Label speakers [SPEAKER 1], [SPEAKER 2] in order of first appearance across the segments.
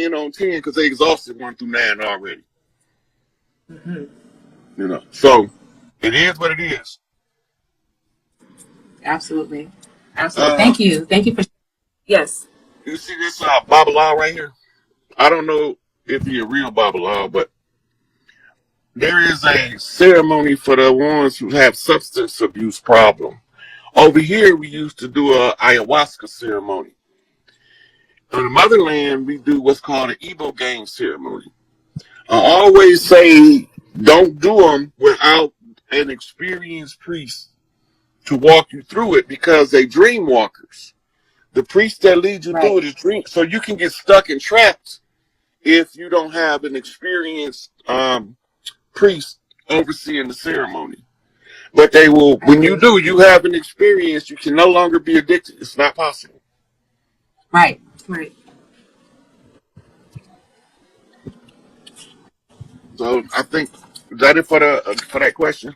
[SPEAKER 1] 10 on 10 because they exhausted 1 through 9 already.
[SPEAKER 2] Mm-hmm.
[SPEAKER 1] You know, so it is what it is.
[SPEAKER 2] Absolutely. Thank you for. Yes.
[SPEAKER 1] You see this Babala right here? I don't know if he's a real Babala, but there is a ceremony for the ones who have substance abuse problem. Over here, we used to do a ayahuasca ceremony. On the motherland, we do what's called an Igbo game ceremony. I always say, don't do them without an experienced priest to walk you through it because they dream walkers. The priest that leads you through it is dream, so you can get stuck and trapped if you don't have an experienced priest overseeing the ceremony. But they will, when you do, you have an experience. You can no longer be addicted. It's not possible.
[SPEAKER 2] Right.
[SPEAKER 1] So I think, is that it for that question?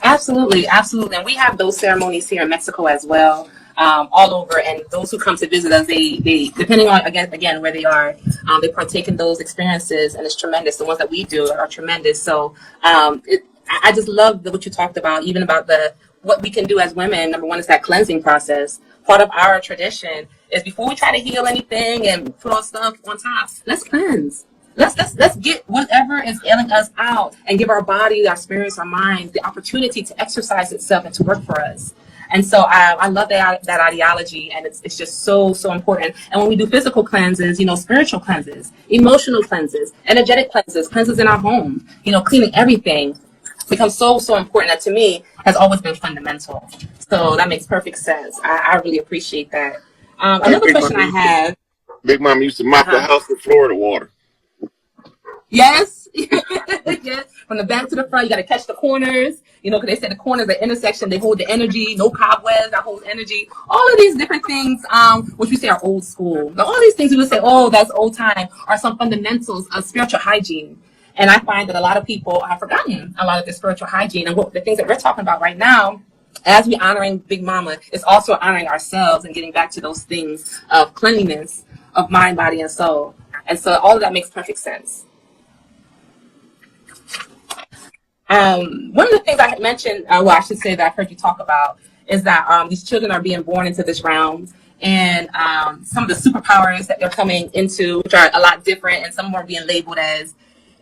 [SPEAKER 2] Absolutely. And we have those ceremonies here in Mexico as well, all over. And those who come to visit us, they depending on again where they are, they partake in those experiences, and it's tremendous. The ones that we do are tremendous. So I just love what you talked about, even about what we can do as women. Number one is that cleansing process. Part of our tradition is before we try to heal anything and put all stuff on top, let's cleanse. Let's get whatever is ailing us out and give our body, our spirits, our minds the opportunity to exercise itself and to work for us. And so I love that ideology, and it's just so important. And when we do physical cleanses, spiritual cleanses, emotional cleanses, energetic cleanses in our home, cleaning everything becomes so important. That to me has always been fundamental. So that makes perfect sense. I really appreciate that. Another question I have.
[SPEAKER 1] Big Mom used to mop the house with Florida water.
[SPEAKER 2] Yes. Yes. From the back to the front, you got to catch the corners. Because they said the corners, the intersection, they hold the energy. No cobwebs, that holds energy. All of these different things, which we say are old school. Now, all these things we would say, oh, that's old time, are some fundamentals of spiritual hygiene. And I find that a lot of people have forgotten a lot of the spiritual hygiene. And the things that we're talking about right now, as we're honoring Big Mama, is also honoring ourselves and getting back to those things of cleanliness of mind, body, and soul. And so all of that makes perfect sense. One of the things I had mentioned, I should say that I've heard you talk about, is that these children are being born into this realm, and some of the superpowers that they're coming into, which are a lot different, and some of them are being labeled as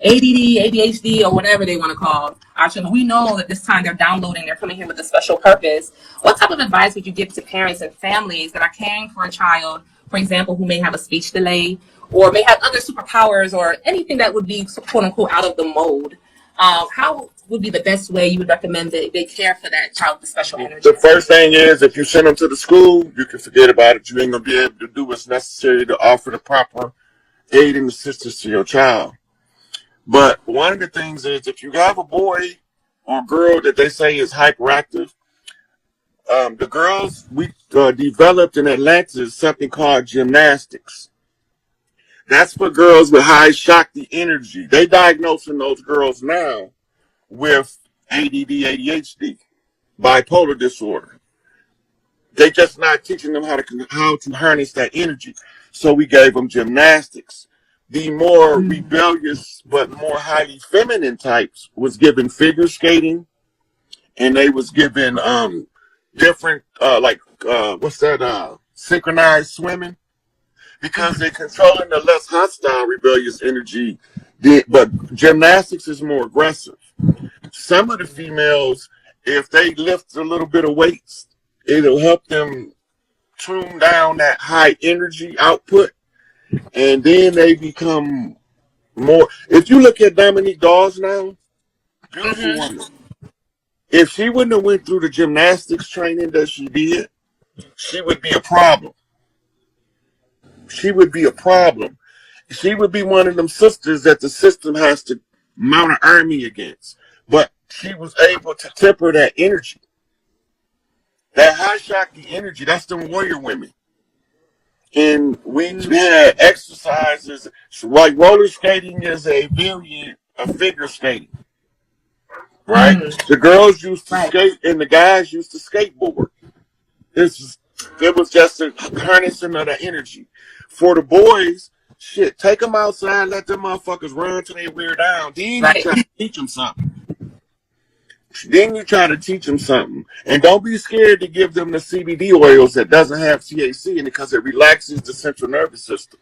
[SPEAKER 2] ADD, ADHD, or whatever they want to call our children. We know that this time they're coming here with a special purpose. What type of advice would you give to parents and families that are caring for a child, for example, who may have a speech delay, or may have other superpowers, or anything that would be, quote unquote, out of the mold? How would be the best way you would recommend that they care for that child with special energy?
[SPEAKER 1] The first thing is, if you send them to the school, you can forget about it. You ain't going to be able to do what's necessary to offer the proper aid and assistance to your child. But one of the things is, if you have a boy or girl that they say is hyperactive, the girls, we developed in Atlanta is something called gymnastics. That's for girls with high Shakti energy. They diagnosing those girls now with ADD, ADHD, bipolar disorder. They just not teaching them how to harness that energy. So we gave them gymnastics. The more rebellious but more highly feminine types was given figure skating, and they was given different synchronized swimming. Because they're controlling the less hostile, rebellious energy. But gymnastics is more aggressive. Some of the females, if they lift a little bit of weights, it'll help them tune down that high energy output. And then they become more. If you look at Dominique Dawes now, beautiful woman. If she wouldn't have went through the gymnastics training that she did, she would be a problem. She would be a problem. She would be one of them sisters that the system has to mount an army against. But she was able to temper that energy. That high Shakti energy, that's them warrior women. And we had exercises, like roller skating is a variant of figure skating. Right? The girls used to skate and the guys used to skateboard. It was just a harnessing of the energy. For the boys, Shit, take them outside, let them motherfuckers run till they wear down. Then you
[SPEAKER 2] Right.
[SPEAKER 1] try to teach them something. And don't be scared to give them the CBD oils that doesn't have THC in it because it relaxes the central nervous system.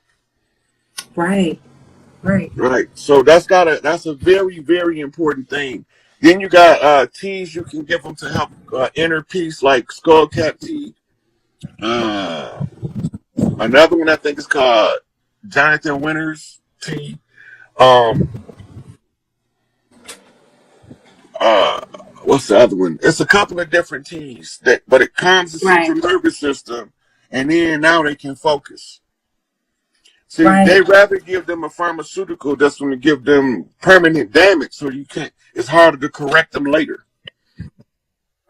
[SPEAKER 2] Right. Right.
[SPEAKER 1] Right. So that's a very, very important thing. Then you got teas you can give them to help inner peace, like skullcap tea. Another one I think is called Jonathan Winters tea. What's the other one? It's a couple of different teas but it calms the central nervous system, and then now they can focus. See, they rather give them a pharmaceutical that's going to give them permanent damage, so it's harder to correct them later.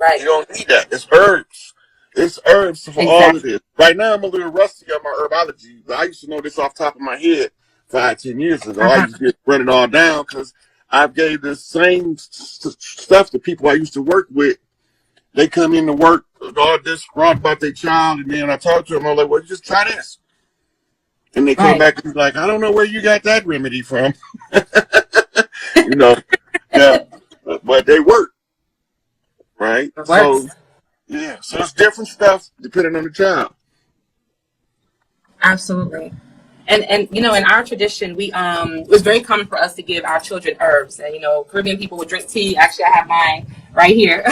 [SPEAKER 2] Right.
[SPEAKER 1] You don't need that. It's herbs. It's herbs for all of this. Right now, I'm a little rusty on my herbology, but I used to know this off the top of my head 5-10 years ago. I used to run it all down because I gave the same stuff to people I used to work with. They come in to work all distraught about their child, and then I talk to them. I'm like, well, just try this. And they come back and be like, I don't know where you got that remedy from. You know, yeah, but they work, right? So, yeah, so it's different stuff depending on the child.
[SPEAKER 2] Absolutely. And you know, in our tradition, it was very common for us to give our children herbs. And you know, Caribbean people would drink tea. Actually, I have mine right here.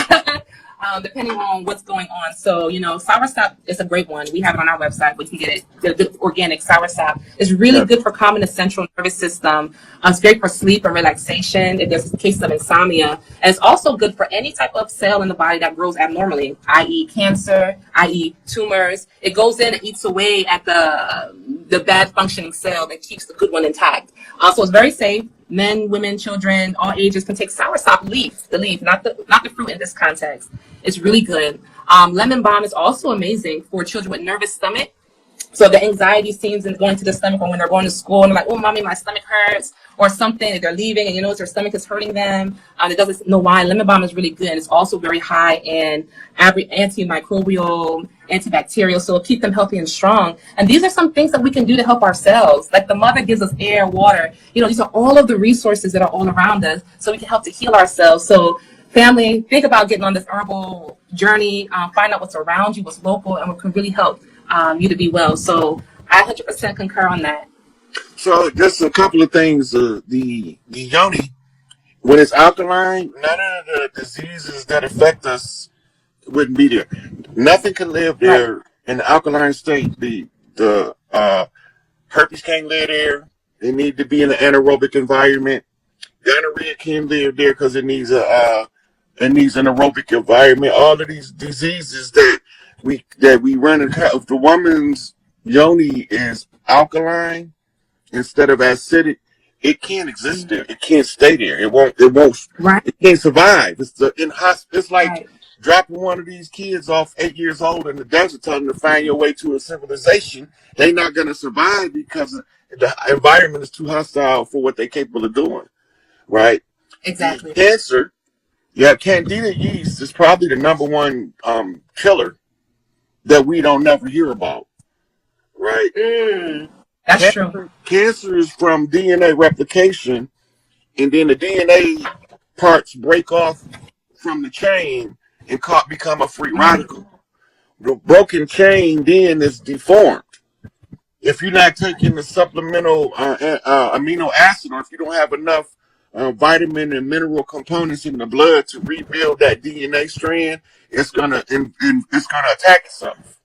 [SPEAKER 2] Depending on what's going on. So, you know, soursop is a great one. We have it on our website. We can get it. The organic soursop is really good for calming the central nervous system. It's great for sleep and relaxation if there's cases of insomnia. And it's also good for any type of cell in the body that grows abnormally, i.e. cancer, i.e. tumors. It goes in and eats away at the bad functioning cell that keeps the good one intact. So it's very safe. Men, women, children, all ages can take soursop leaf, the leaf, not the fruit in this context. It's really good. Lemon balm is also amazing for children with nervous stomach. So the anxiety seems in going to the stomach, or when they're going to school and they're like, oh, mommy, my stomach hurts, or something, if they're leaving and you know their stomach is hurting them, they doesn't know why. Lemon balm is really good. It's also very high in antimicrobial, antibacterial, so it'll keep them healthy and strong. And these are some things that we can do to help ourselves. Like the mother gives us air, water. You know, these are all of the resources that are all around us, so we can help to heal ourselves. So family, think about getting on this herbal journey, find out what's around you, what's local, and what can really help you to be well. So I 100% concur on that.
[SPEAKER 1] So just a couple of things. The yoni, when it's alkaline, none of the diseases that affect us wouldn't be there. Nothing can live there in the alkaline state. The herpes can't live there. They need to be in an anaerobic environment. Gonorrhea can't live there because it needs an aerobic environment. All of these diseases that we run in, if the woman's yoni is alkaline instead of acidic, it can't exist there. It can't stay there. It won't. It can't survive. It's like dropping one of these kids off 8 years old in the desert, telling them to find your way to a civilization. They're not going to survive because the environment is too hostile for what they're capable of doing. Right?
[SPEAKER 2] Exactly.
[SPEAKER 1] Cancer. Yeah, Candida yeast is probably the number one killer that we don't never hear about. Right?
[SPEAKER 2] That's true.
[SPEAKER 1] Cancer is from DNA replication, and then the DNA parts break off from the chain and become a free radical. The broken chain then is deformed. If you're not taking the supplemental amino acid, or if you don't have enough vitamin and mineral components in the blood to rebuild that DNA strand, it's gonna attack itself.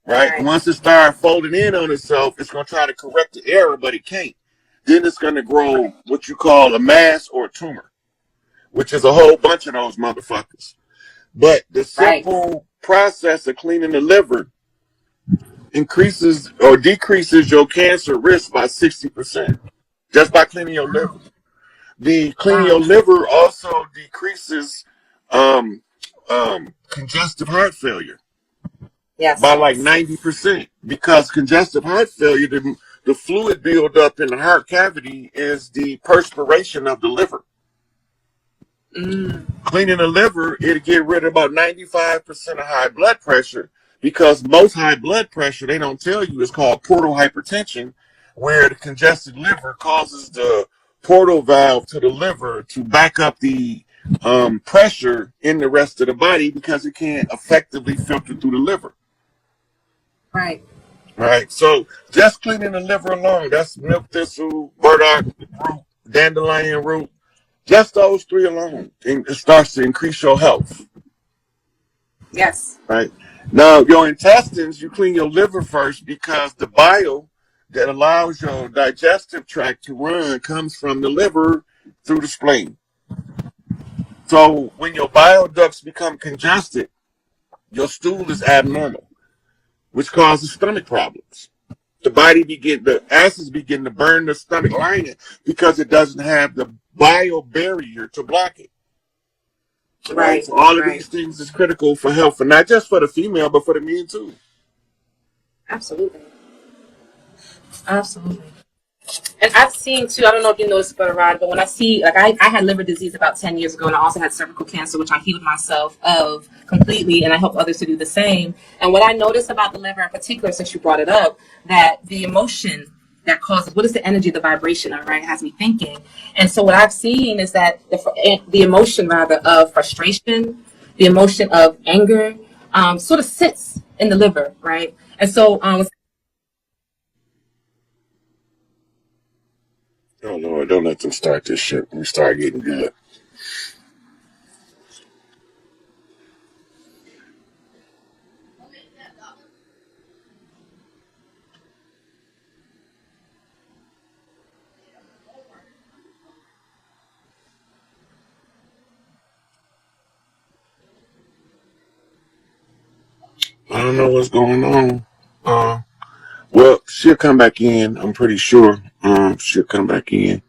[SPEAKER 1] Right? Once it starts folding in on itself, it's going to try to correct the error, but it can't. Then it's going to grow what you call a mass or a tumor, which is a whole bunch of those motherfuckers. But the simple process of cleaning the liver increases or decreases your cancer risk by 60%, just by cleaning your liver. The cleaning your liver also decreases congestive heart failure.
[SPEAKER 2] Yes.
[SPEAKER 1] By like 90%, because congestive heart failure, the fluid buildup in the heart cavity is the perspiration of the liver. Cleaning the liver, it'll get rid of about 95% of high blood pressure, because most high blood pressure, they don't tell you, is called portal hypertension. where the congested liver causes the portal valve to the liver to back up the pressure in the rest of the body because it can't effectively filter through the liver.
[SPEAKER 2] Right.
[SPEAKER 1] Right. So just cleaning the liver alone, that's milk thistle, burdock root, dandelion root, just those 3 alone, it starts to increase your health.
[SPEAKER 2] Yes.
[SPEAKER 1] Right. Now, your intestines, you clean your liver first because the bile that allows your digestive tract to run comes from the liver through the spleen. So when your bile ducts become congested, your stool is abnormal, which causes stomach problems. The acids begin to burn the stomach lining because it doesn't have the bile barrier to block it. Right. So all of these things is critical for health, and not just for the female, but for the men too.
[SPEAKER 2] Absolutely. Absolutely. And I've seen too, I don't know if you noticed, but Rod, but when I see, like I had liver disease about 10 years ago, and I also had cervical cancer, which I healed myself of completely, and I help others to do the same. And what I noticed about the liver in particular, since you brought it up, that the emotion that causes, what is the energy, the vibration, right, has me thinking. And so what I've seen is that the emotion, rather, of frustration, the emotion of anger, sort of sits in the liver, right? And so
[SPEAKER 1] oh Lord, don't let them start this shit when we start getting good. I don't know what's going on. Well, she'll come back in. I'm pretty sure. She'll come back in.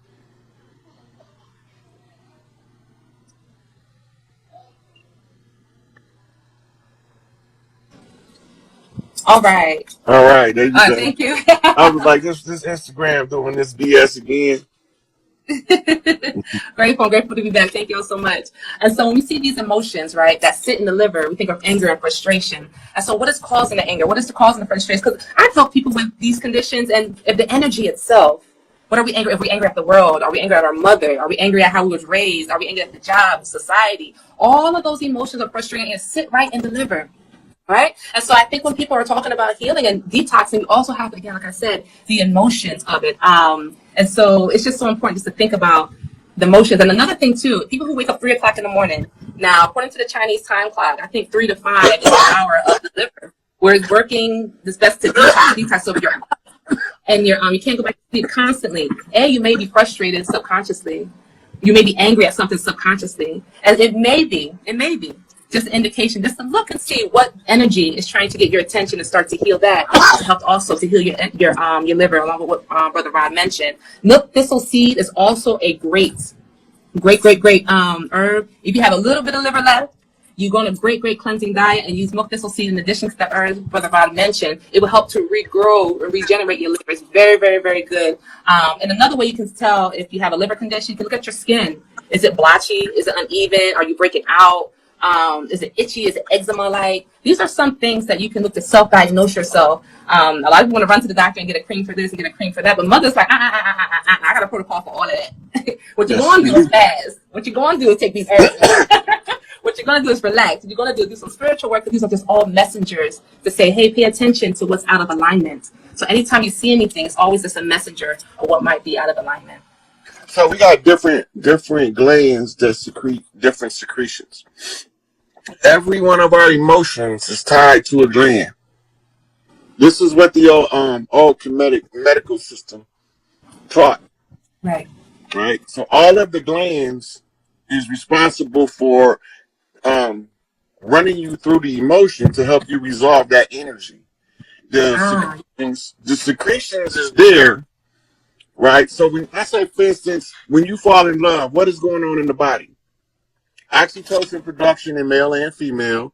[SPEAKER 2] all right.
[SPEAKER 1] All right, there you go.
[SPEAKER 2] Thank you.
[SPEAKER 1] I was like, this Instagram doing this BS again.
[SPEAKER 2] Grateful to be back. Thank you all so much. And so when we see these emotions, right, that sit in the liver, we think of anger and frustration. And so what is causing the anger? What is causing the frustration? Because I've helped people with these conditions, and if the energy itself, what are we angry? If we angry at the world, are we angry at our mother? Are we angry at how we was raised? Are we angry at the job, society? All of those emotions of frustration and sit right in the liver. Right? And so I think when people are talking about healing and detoxing, we also have, again, like I said, the emotions of it. And so it's just so important just to think about the emotions. And another thing too, people who wake up 3 o'clock in the morning. Now, according to the Chinese time clock, I think 3 to 5 is an hour of the liver, where it's working this best to detox over your and you can't go back to sleep constantly. You may be frustrated subconsciously. You may be angry at something subconsciously. And it may be just an indication, just to look and see what energy is trying to get your attention and start to heal that. It helped also to heal your liver, along with what Brother Rod mentioned. Milk thistle seed is also a great herb. If you have a little bit of liver left, you go on a great cleansing diet and use milk thistle seed in addition to the herbs Brother Rod mentioned. It will help to regrow and regenerate your liver. It's very good. And another way you can tell if you have a liver condition, you can look at your skin. Is it blotchy? Is it uneven? Are you breaking out? Is it itchy? Is it eczema-like? These are some things that you can look to self-diagnose yourself. A lot of people want to run to the doctor and get a cream for this and get a cream for that, but mother's like, I got a protocol for all of that. What you're going to do is fast. What you're going to do is take these herbs. What you're going to do is relax. You're going to do some spiritual work, but these are just all messengers to say, hey, pay attention to what's out of alignment. So anytime you see anything, it's always just a messenger of what might be out of alignment.
[SPEAKER 1] So we got different glands that secrete different secretions. Every one of our emotions is tied to a gland. This is what the old Kemetic medical system taught.
[SPEAKER 2] Right.
[SPEAKER 1] So all of the glands is responsible for running you through the emotion to help you resolve that energy. The secretions is there. Right. So when I say, for instance, when you fall in love, what is going on in the body? Oxytocin production in male and female.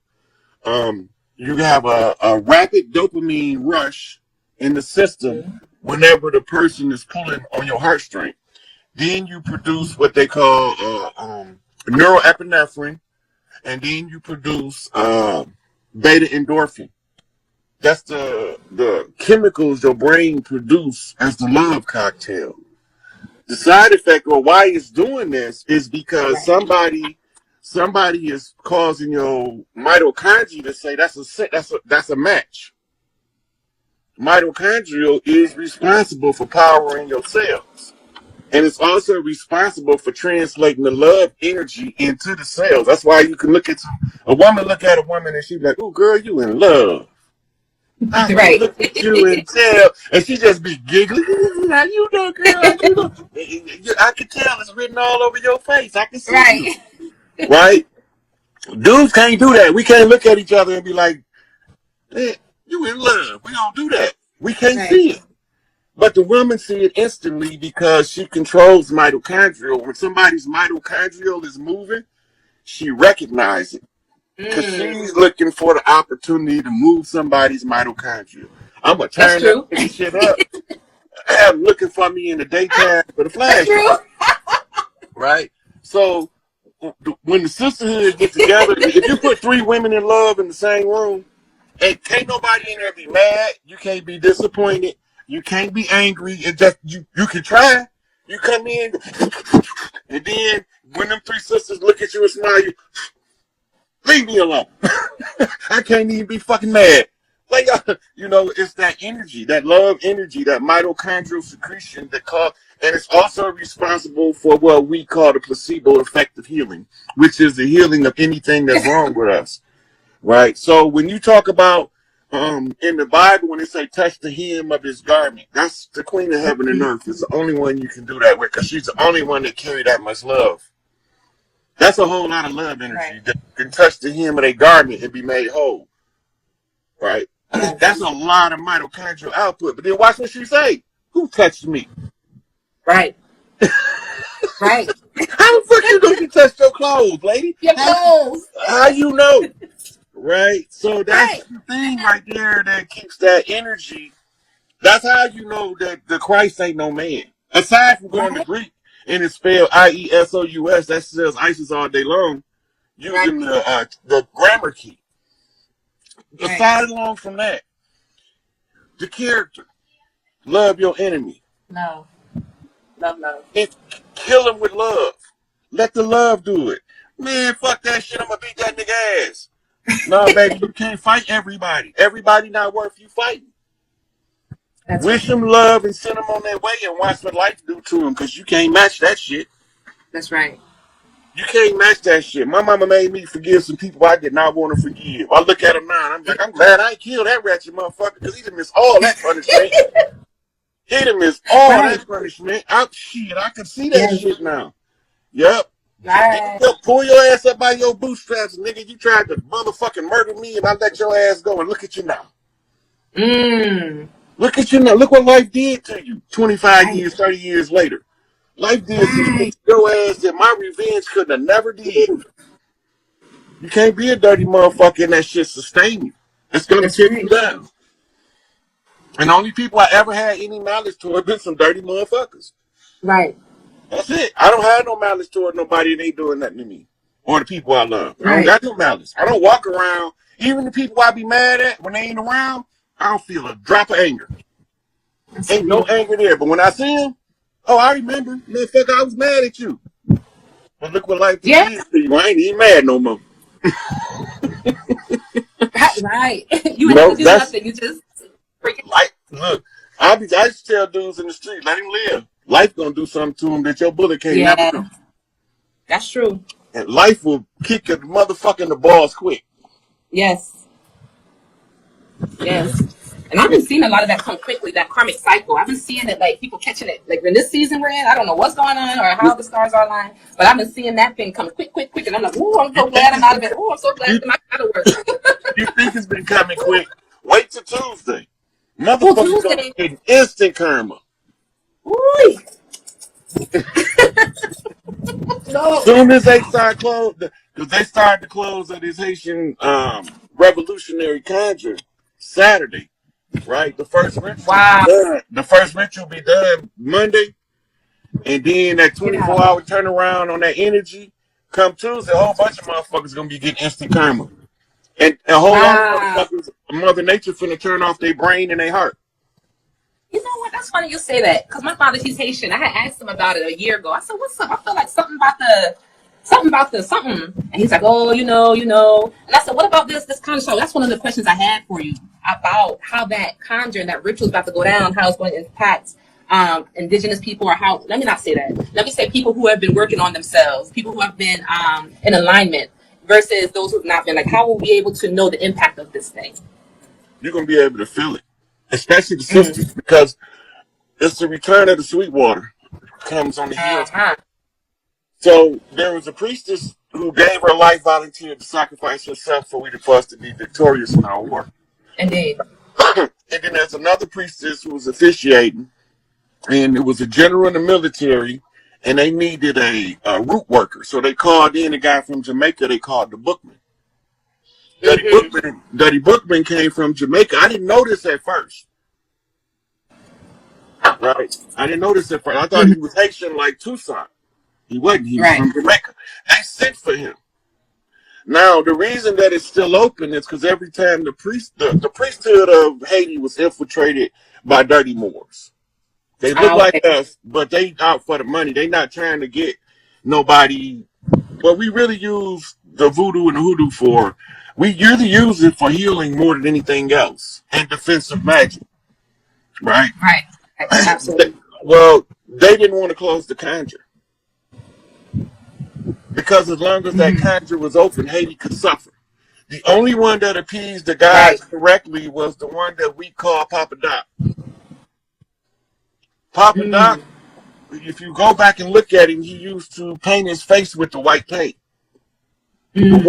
[SPEAKER 1] You have a rapid dopamine rush in the system whenever the person is pulling on your heartstring. Then you produce what they call neuroepinephrine, and then you produce beta endorphin. the chemicals your brain produce as the love cocktail. The side effect or why it's doing this is because somebody is causing your mitochondria to say that's a match. Mitochondria is responsible for powering your cells. And it's also responsible for translating the love energy into the cells. That's why you can look at a woman and she's like, "Oh, girl, you in love." I can look at you and tell, and she just be giggling. How you know, girl? How you know? I can tell it's written all over your face. I can see you. Right? Dudes can't do that. We can't look at each other and be like, "Man, you in love." We don't do that. We can't see it. But the woman see it instantly because she controls mitochondrial. When somebody's mitochondrial is moving, she recognizes it. Because she's looking for the opportunity to move somebody's mitochondria. I'm going to turn that shit up. I'm looking for me in the daytime with a flashlight. Right? So, when the sisterhood gets together, if you put 3 women in love in the same room, and can't nobody in there be mad, you can't be disappointed, you can't be angry, it just, you can try. You come in, and then when them 3 sisters look at you and smile, you leave me alone. I can't even be fucking mad. Like, it's that energy, that love energy, that mitochondrial secretion that and it's also responsible for what we call the placebo effect of healing, which is the healing of anything that's wrong with us. Right? So when you talk about, in the Bible, when they say touch the hem of his garment, that's the queen of heaven and earth. It's the only one you can do that with because she's the only one that carry that much love. That's a whole lot of love energy that can touch the hem of their garment and be made whole. Right? That's a lot of mitochondrial output. But then watch what she say. Who touched me?
[SPEAKER 2] Right. Right.
[SPEAKER 1] How the fuck you know you touched your clothes, lady?
[SPEAKER 2] Your clothes.
[SPEAKER 1] How you know? Right? So that's the thing right there that keeps that energy. That's how you know that the Christ ain't no man. Aside from going to Greek, and it's spelled IESOUS. That says ISIS all day long, using the grammar key. Aside along from that, the character, love your enemy.
[SPEAKER 2] No. Love.
[SPEAKER 1] It's kill him with love. Let the love do it. Man, fuck that shit. I'm gonna beat that nigga ass. No, baby, you can't fight everybody. Everybody not worth you fighting. Wish them love and send them on their way and watch what life do to them because you can't match that shit.
[SPEAKER 2] That's right.
[SPEAKER 1] You can't match that shit. My mama made me forgive some people I did not want to forgive. I look at him now and I'm like, I'm glad I ain't killed that ratchet motherfucker because he done missed all that punishment. He done missed all that punishment. I can see that shit now. Yep.
[SPEAKER 2] Right.
[SPEAKER 1] You pull your ass up by your bootstraps, nigga. You tried to motherfucking murder me and I let your ass go and look at you now. Look at you now. Look what life did to you 25 years, 30 years later. Life did to your ass that my revenge could have never did. You can't be a dirty motherfucker and that shit sustain you. It's going to tear you down. And the only people I ever had any malice toward been some dirty motherfuckers.
[SPEAKER 2] Right.
[SPEAKER 1] That's it. I don't have no malice toward nobody that ain't doing nothing to me. Or the people I love. I don't got no malice. I don't walk around. Even the people I be mad at, when they ain't around, I don't feel a drop of anger. Ain't no anger there. But when I see them, oh, I remember. Motherfucker, I was mad at you. But look what life did to you. I ain't even mad no more.
[SPEAKER 2] Right. You ain't have to do nothing. You just freaking
[SPEAKER 1] look, I just tell dudes in the street, let him live. Life gonna do something to him that your bullet can't never do.
[SPEAKER 2] That's true.
[SPEAKER 1] And life will kick your motherfucking the balls quick.
[SPEAKER 2] Yes. And I've been seeing a lot of that come quickly, that karmic cycle. I've been seeing it, like, people catching it. Like, in this season we're in, I don't know what's going on or how the stars are aligned, but I've been seeing that thing come quick. And I'm like, ooh, I'm so glad I'm out of it. Ooh, I'm so glad I'm out of work.
[SPEAKER 1] You think it's been coming quick? Wait till Tuesday. Motherfuckers gonna get instant karma.
[SPEAKER 2] Ooh.
[SPEAKER 1] Soon as they start because they started to close of this Haitian revolutionary conjure Saturday, right? The first ritual be done Monday, and then that 24-hour turnaround on that energy come Tuesday. A whole bunch of motherfuckers gonna be getting instant karma. And a whole lot of
[SPEAKER 2] Wow.
[SPEAKER 1] motherfuckers, Mother Nature finna turn off their brain and their heart.
[SPEAKER 2] You know what? That's funny you say that because my father, he's Haitian. I had asked him about it a year ago. I said, "What's up?" I feel like something. And he's like, "Oh, you know." And I said, "What about this kind of show?" That's one of the questions I had for you about how that conjure and that ritual is about to go down, how it's going to impact indigenous people, or how. Let me not say that. Let me say people who have been working on themselves, people who have been in alignment, versus those who have not been. Like, how will we be able to know the impact of this thing?
[SPEAKER 1] You're gonna be able to feel it, especially the
[SPEAKER 2] Mm.
[SPEAKER 1] sisters, because it's the return of the sweet water comes on the heels.
[SPEAKER 2] Uh-huh.
[SPEAKER 1] So there was a priestess who gave her life, volunteered to sacrifice herself for us to be victorious in our war.
[SPEAKER 2] Indeed.
[SPEAKER 1] And then there's another priestess who was officiating, and it was a general in the military, and they needed a root worker. So they called in a guy from Jamaica they called the Bookman.
[SPEAKER 2] Mm-hmm.
[SPEAKER 1] Duddy Bookman came from Jamaica. I didn't know this at first. Right? I didn't know this at first. I thought he
[SPEAKER 2] Mm-hmm.
[SPEAKER 1] was Haitian like Tucson. He wasn't. He was
[SPEAKER 2] Right.
[SPEAKER 1] from Jamaica. They sent for him. Now, the reason that it's still open is because every time the priesthood of Haiti was infiltrated by dirty Moors. They look like
[SPEAKER 2] Okay.
[SPEAKER 1] us, but they out for the money. They not trying to get nobody. What we really use the voodoo and the hoodoo for, we usually use it for healing more than anything else and defensive magic, right?
[SPEAKER 2] Right. Right. Absolutely.
[SPEAKER 1] Well, they didn't want to close the conjure because as long as that
[SPEAKER 2] Mm-hmm.
[SPEAKER 1] conjure was open, Haiti could suffer. The only one that appeased the
[SPEAKER 2] Right.
[SPEAKER 1] gods correctly was the one that we call Papa Doc. Papa Doc,
[SPEAKER 2] Mm.
[SPEAKER 1] if you go back and look at him, he used to paint his face with the white paint.
[SPEAKER 2] Mm.